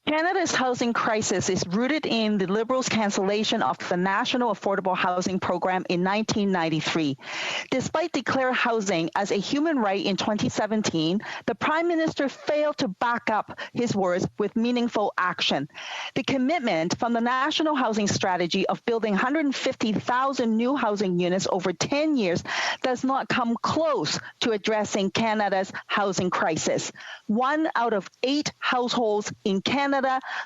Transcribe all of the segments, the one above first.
Canada's housing crisis is rooted in the Liberals' cancellation of the National Affordable Housing Program in 1993. Despite declaring housing as a human right in 2017, the Prime Minister failed to back up his words with meaningful action. The commitment from the National Housing Strategy of building 150,000 new housing units over 10 years does not come close to addressing Canada's housing crisis. 1 out of 8 households in Canada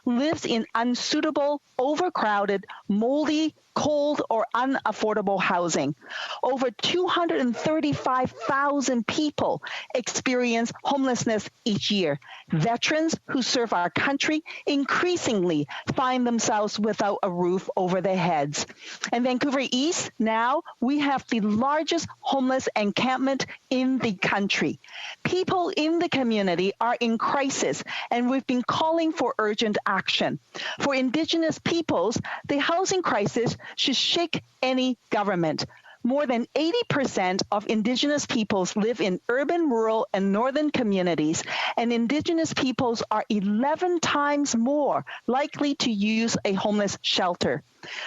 lives in unsuitable, overcrowded, moldy, cold, or unaffordable housing. Over 235,000 people experience homelessness each year. Veterans who serve our country increasingly find themselves without a roof over their heads. In Vancouver East, now we have the largest homeless encampment in the country. People in the community are in crisis, and we've been calling for urgent action. For Indigenous peoples, the housing crisis should shake any government. More than 80% of Indigenous peoples live in urban, rural, and northern communities, and Indigenous peoples are 11 times more likely to use a homeless shelter.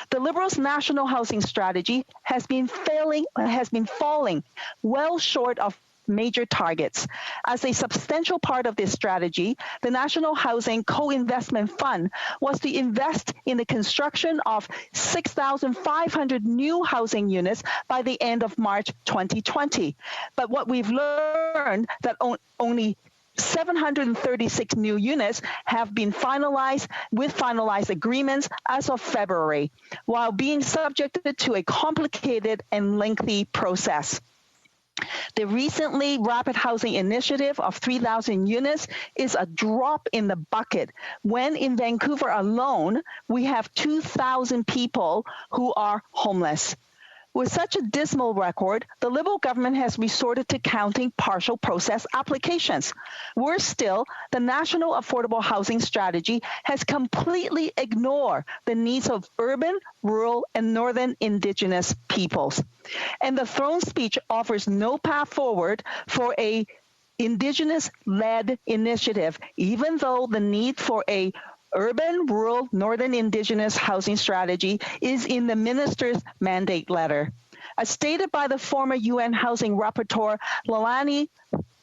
The Liberals' national housing strategy has been falling well short of major targets. As a substantial part of this strategy, the National Housing Co-Investment Fund was to invest in the construction of 6,500 new housing units by the end of March 2020. But what we've learned that only 736 new units have been finalized with finalized agreements as of February, while being subjected to a complicated and lengthy process. The recently Rapid Housing Initiative of 3,000 units is a drop in the bucket when in Vancouver alone, we have 2,000 people who are homeless. With such a dismal record, the Liberal government has resorted to counting partial process applications. Worse still, the National Affordable Housing Strategy has completely ignored the needs of urban, rural, and northern Indigenous peoples. And the throne speech offers no path forward for a Indigenous-led initiative, even though the need for a urban, rural, northern Indigenous housing strategy is in the minister's mandate letter. As stated by the former UN Housing Rapporteur Lalani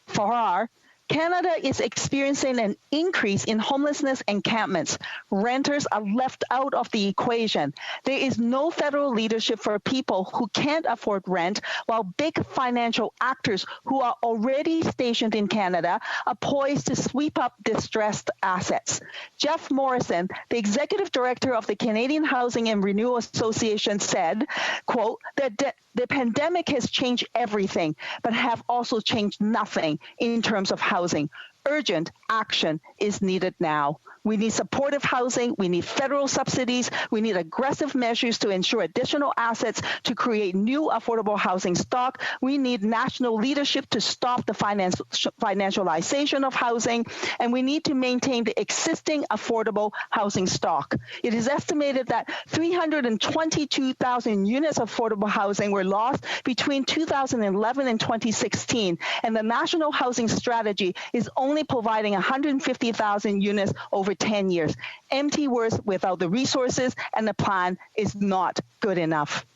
Farrar, Canada is experiencing an increase in homelessness encampments. Renters are left out of the equation. There is no federal leadership for people who can't afford rent, while big financial actors who are already stationed in Canada are poised to sweep up distressed assets. Jeff Morrison, the executive director of the Canadian Housing and Renewal Association, said, quote, that the pandemic has changed everything, but have also changed nothing in terms of housing. Urgent action is needed now. We need supportive housing. We need federal subsidies. We need aggressive measures to ensure additional assets to create new affordable housing stock. We need national leadership to stop the financialization of housing, and we need to maintain the existing affordable housing stock. It is estimated that 322,000 units of affordable housing were lost between 2011 and 2016, and the National Housing Strategy is only providing 150,000 units over 10 years. Empty words without the resources, and the plan is not good enough.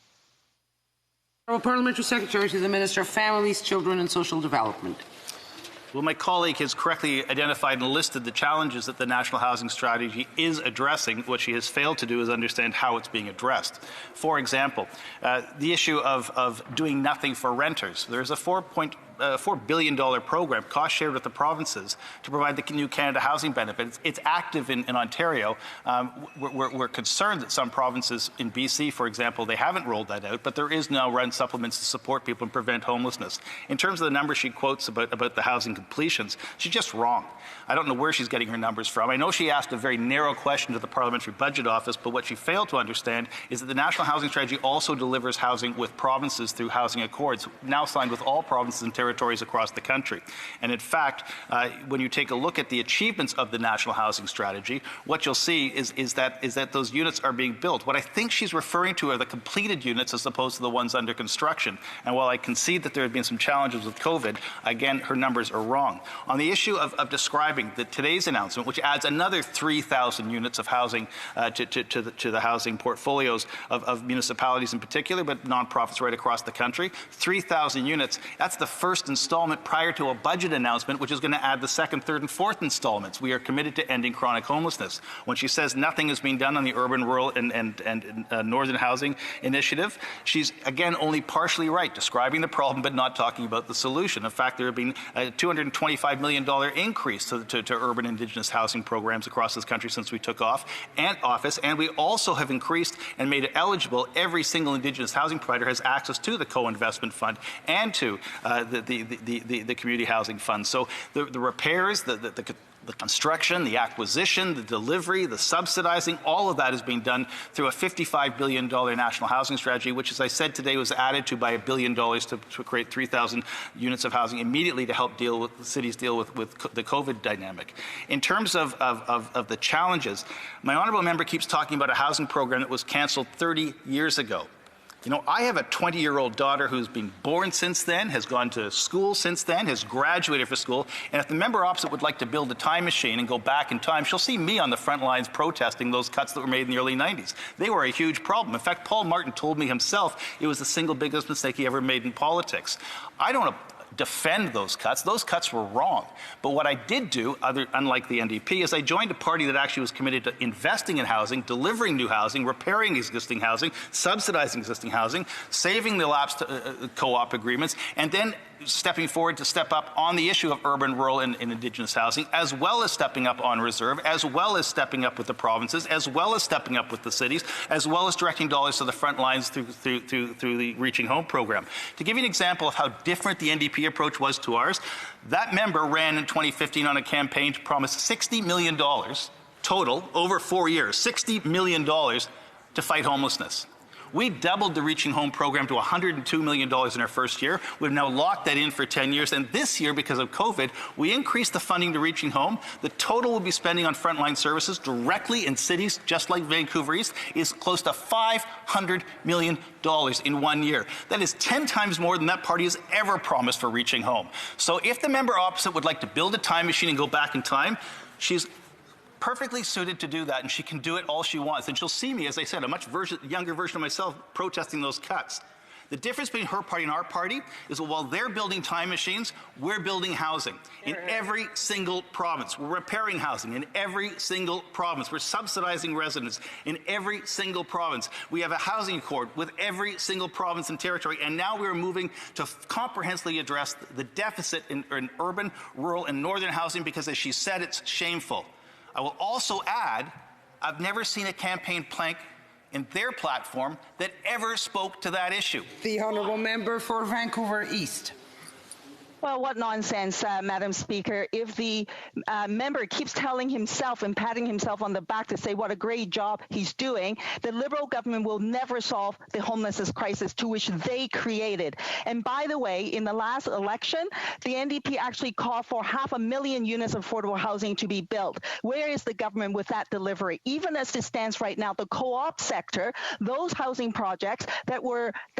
Parliamentary Secretary to the Minister of Families, Children and Social Development. Well, my colleague has correctly identified and listed the challenges that the National Housing Strategy is addressing. What she has failed to do is understand how it's being addressed. For example, the issue of doing nothing for renters. There's a $4 billion program, cost shared with the provinces, to provide the new Canada Housing Benefit. It's active in Ontario. We're concerned that some provinces in BC, for example, they haven't rolled that out, but there is now rent supplements to support people and prevent homelessness. In terms of the numbers she quotes about the housing completions, she's just wrong. I don't know where she's getting her numbers from. I know she asked a very narrow question to the Parliamentary Budget Office, but what she failed to understand is that the National Housing Strategy also delivers housing with provinces through housing accords, now signed with all provinces and territories territories across the country. And in fact, when you take a look at the achievements of the National Housing Strategy, what you'll see is that those units are being built. What I think she's referring to are the completed units as opposed to the ones under construction. And while I concede that there have been some challenges with COVID, again, her numbers are wrong. On the issue of describing today's announcement, which adds another 3,000 units of housing to the housing portfolios of municipalities in particular, but nonprofits right across the country, 3,000 units, that's the first installment prior to a budget announcement, which is going to add the second, third, and fourth installments. We are committed to ending chronic homelessness. When she says nothing is being done on the urban, rural, and northern housing initiative, she's, again, only partially right, describing the problem but not talking about the solution. In fact, there have been a $225 million increase to urban Indigenous housing programs across this country since we took office, and we also have increased and made it eligible. Every single Indigenous housing provider has access to the co-investment fund and to the community housing fund. So the repairs, the construction, the acquisition, the delivery, the subsidizing, all of that is being done through a $55 billion national housing strategy, which, as I said today, was added to by $1 billion to create 3,000 units of housing immediately to help cities deal with the COVID dynamic. In terms of the challenges, my honourable member keeps talking about a housing program that was cancelled 30 years ago. You know, I have a 20-year-old daughter who's been born since then, has gone to school since then, has graduated from school, and if the member opposite would like to build a time machine and go back in time, she'll see me on the front lines protesting those cuts that were made in the early 90s. They were a huge problem. In fact, Paul Martin told me himself it was the single biggest mistake he ever made in politics. I don't defend those cuts. Those cuts were wrong. But what I did do, unlike the NDP, is I joined a party that actually was committed to investing in housing, delivering new housing, repairing existing housing, subsidizing existing housing, saving the lapsed co-op agreements, and then stepping forward to step up on the issue of urban, rural, and Indigenous housing, as well as stepping up on reserve, as well as stepping up with the provinces, as well as stepping up with the cities, as well as directing dollars to the front lines through the Reaching Home program. To give you an example of how different the NDP approach was to ours, that member ran in 2015 on a campaign to promise $60 million total over 4 years, $60 million to fight homelessness. We doubled the Reaching Home program to $102 million in our first year. We've now locked that in for 10 years. And this year, because of COVID, we increased the funding to Reaching Home. The total we'll be spending on frontline services directly in cities just like Vancouver East is close to $500 million in 1 year. That is 10 times more than that party has ever promised for Reaching Home. So if the member opposite would like to build a time machine and go back in time, she's perfectly suited to do that, and she can do it all she wants. And she'll see me, as I said, a much younger version of myself protesting those cuts. The difference between her party and our party is that while they're building time machines, we're building housing in every single province. We're repairing housing in every single province. We're subsidizing residents in every single province. We have a housing accord with every single province and territory, and now we're moving to comprehensively address the deficit in urban, rural, and northern housing because, as she said, it's shameful. I will also add, I've never seen a campaign plank in their platform that ever spoke to that issue. The honourable member for Vancouver East. Well, what nonsense, Madam Speaker. If the member keeps telling himself and patting himself on the back to say what a great job he's doing, the Liberal government will never solve the homelessness crisis to which they created. And by the way, in the last election, the NDP actually called for 500,000 units of affordable housing to be built. Where is the government with that delivery? Even as it stands right now, the co-op sector, those housing projects that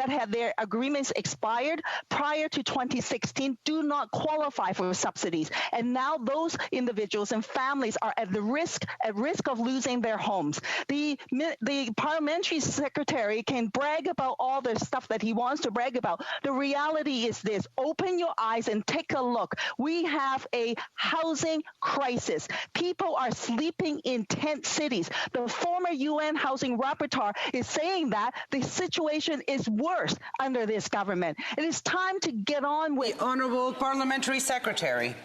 had their agreements expired prior to 2016 do not qualify for subsidies. And now those individuals and families are at risk of losing their homes. The parliamentary secretary can brag about all the stuff that he wants to brag about. The reality is this: open your eyes and take a look. We have a housing crisis. People are sleeping in tent cities. The former UN housing rapporteur is saying that the situation is worse under this government. It is time to get on with... The Honourable Parliamentary Secretary.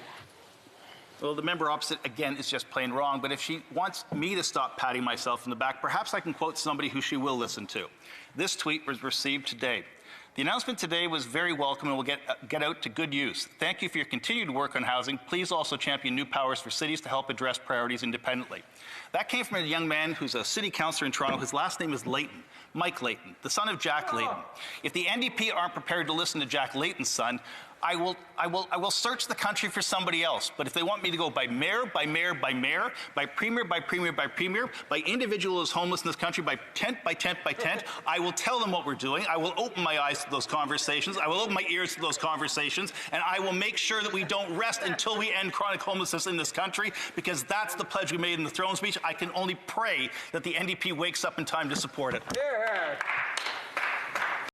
Well, the member opposite, again, is just plain wrong. But if she wants me to stop patting myself in the back, perhaps I can quote somebody who she will listen to. This tweet was received today. The announcement today was very welcome and will get out to good use. Thank you for your continued work on housing. Please also champion new powers for cities to help address priorities independently. That came from a young man who's a city councillor in Toronto. His last name is Layton, Mike Layton, the son of Jack Layton. If the NDP aren't prepared to listen to Jack Layton's son, I will search the country for somebody else. But if they want me to go by mayor, by mayor, by mayor, by premier, by premier, by premier, by individual who's homeless in this country, by tent, by tent, by tent, I will tell them what we're doing. I will open my eyes to those conversations. I will open my ears to those conversations. And I will make sure that we don't rest until we end chronic homelessness in this country, because that's the pledge we made in the throne speech. I can only pray that the NDP wakes up in time to support it. Yeah.